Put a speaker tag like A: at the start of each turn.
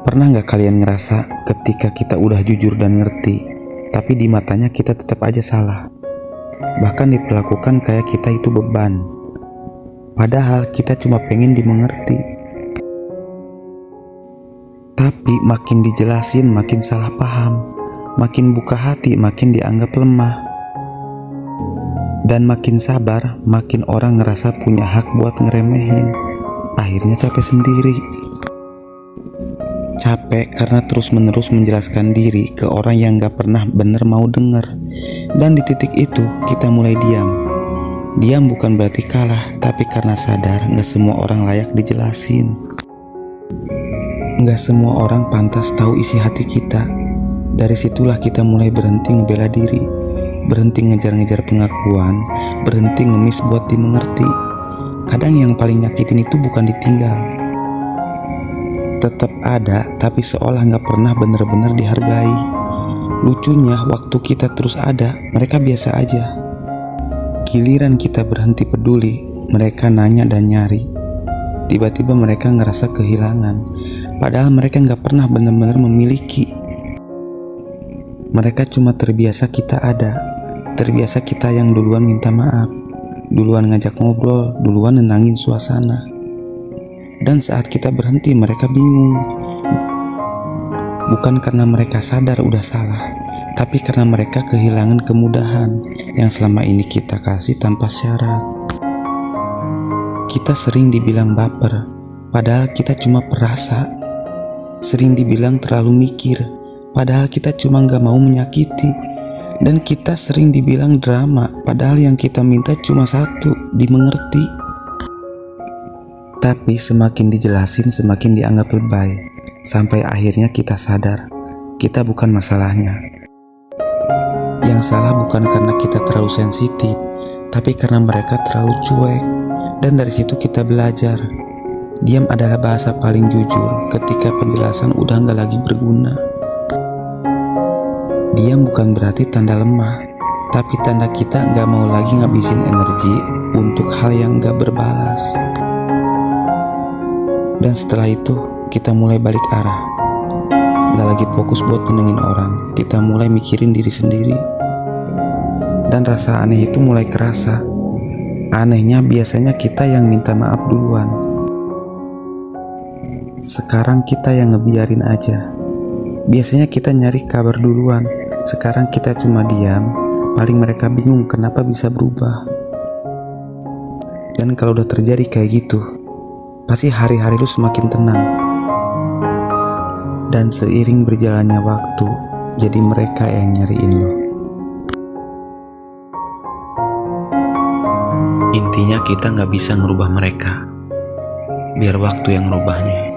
A: Pernah gak kalian ngerasa ketika kita udah jujur dan ngerti, tapi di matanya kita tetap aja salah? Bahkan diperlakukan kayak kita itu beban. Padahal kita cuma pengen dimengerti. Tapi makin dijelasin makin salah paham. Makin buka hati makin dianggap lemah. Dan makin sabar makin orang ngerasa punya hak buat ngeremehin. Akhirnya capek sendiri. Capek karena terus-menerus menjelaskan diri ke orang yang gak pernah bener mau denger. Dan di titik itu kita mulai diam. Diam bukan berarti kalah, tapi karena sadar gak semua orang layak dijelasin. Gak semua orang pantas tahu isi hati kita. Dari situlah kita mulai berhenti ngebela diri, berhenti ngejar-ngejar pengakuan, berhenti ngemis buat dimengerti. Kadang yang paling nyakitin itu bukan ditinggal, tetap ada tapi seolah gak pernah bener-bener dihargai. Lucunya waktu kita terus ada, mereka biasa aja. Giliran kita berhenti peduli, mereka nanya dan nyari. Tiba-tiba mereka ngerasa kehilangan, padahal mereka gak pernah bener-bener memiliki. Mereka cuma terbiasa kita ada, terbiasa kita yang duluan minta maaf, duluan ngajak ngobrol, duluan nenangin suasana. Dan saat kita berhenti mereka bingung. Bukan karena mereka sadar udah salah, tapi karena mereka kehilangan kemudahan yang selama ini kita kasih tanpa syarat. Kita sering dibilang baper, padahal kita cuma perasa. Sering dibilang terlalu mikir, padahal kita cuma gak mau menyakiti. Dan kita sering dibilang drama, padahal yang kita minta cuma satu, dimengerti. Tapi semakin dijelasin semakin dianggap lebay. Sampai akhirnya kita sadar, kita bukan masalahnya. Yang salah bukan karena kita terlalu sensitif, tapi karena mereka terlalu cuek. Dan dari situ kita belajar, diam adalah bahasa paling jujur ketika penjelasan udah gak lagi berguna. Diam bukan berarti tanda lemah, tapi tanda kita gak mau lagi ngabisin energi untuk hal yang gak berbalas. Dan setelah itu kita mulai balik arah. Gak lagi fokus buat nyenengin orang, kita mulai mikirin diri sendiri. Dan rasa aneh itu mulai kerasa. Anehnya biasanya kita yang minta maaf duluan. Sekarang kita yang ngebiarin aja. Biasanya kita nyari kabar duluan. Sekarang kita cuma diam. Paling mereka bingung kenapa bisa berubah. Dan kalau udah terjadi kayak gitu, pasti hari-hari lu semakin tenang. Dan seiring berjalannya waktu, jadi mereka yang nyariin lu.
B: Intinya kita gak bisa ngerubah mereka, biar waktu yang ngerubahnya.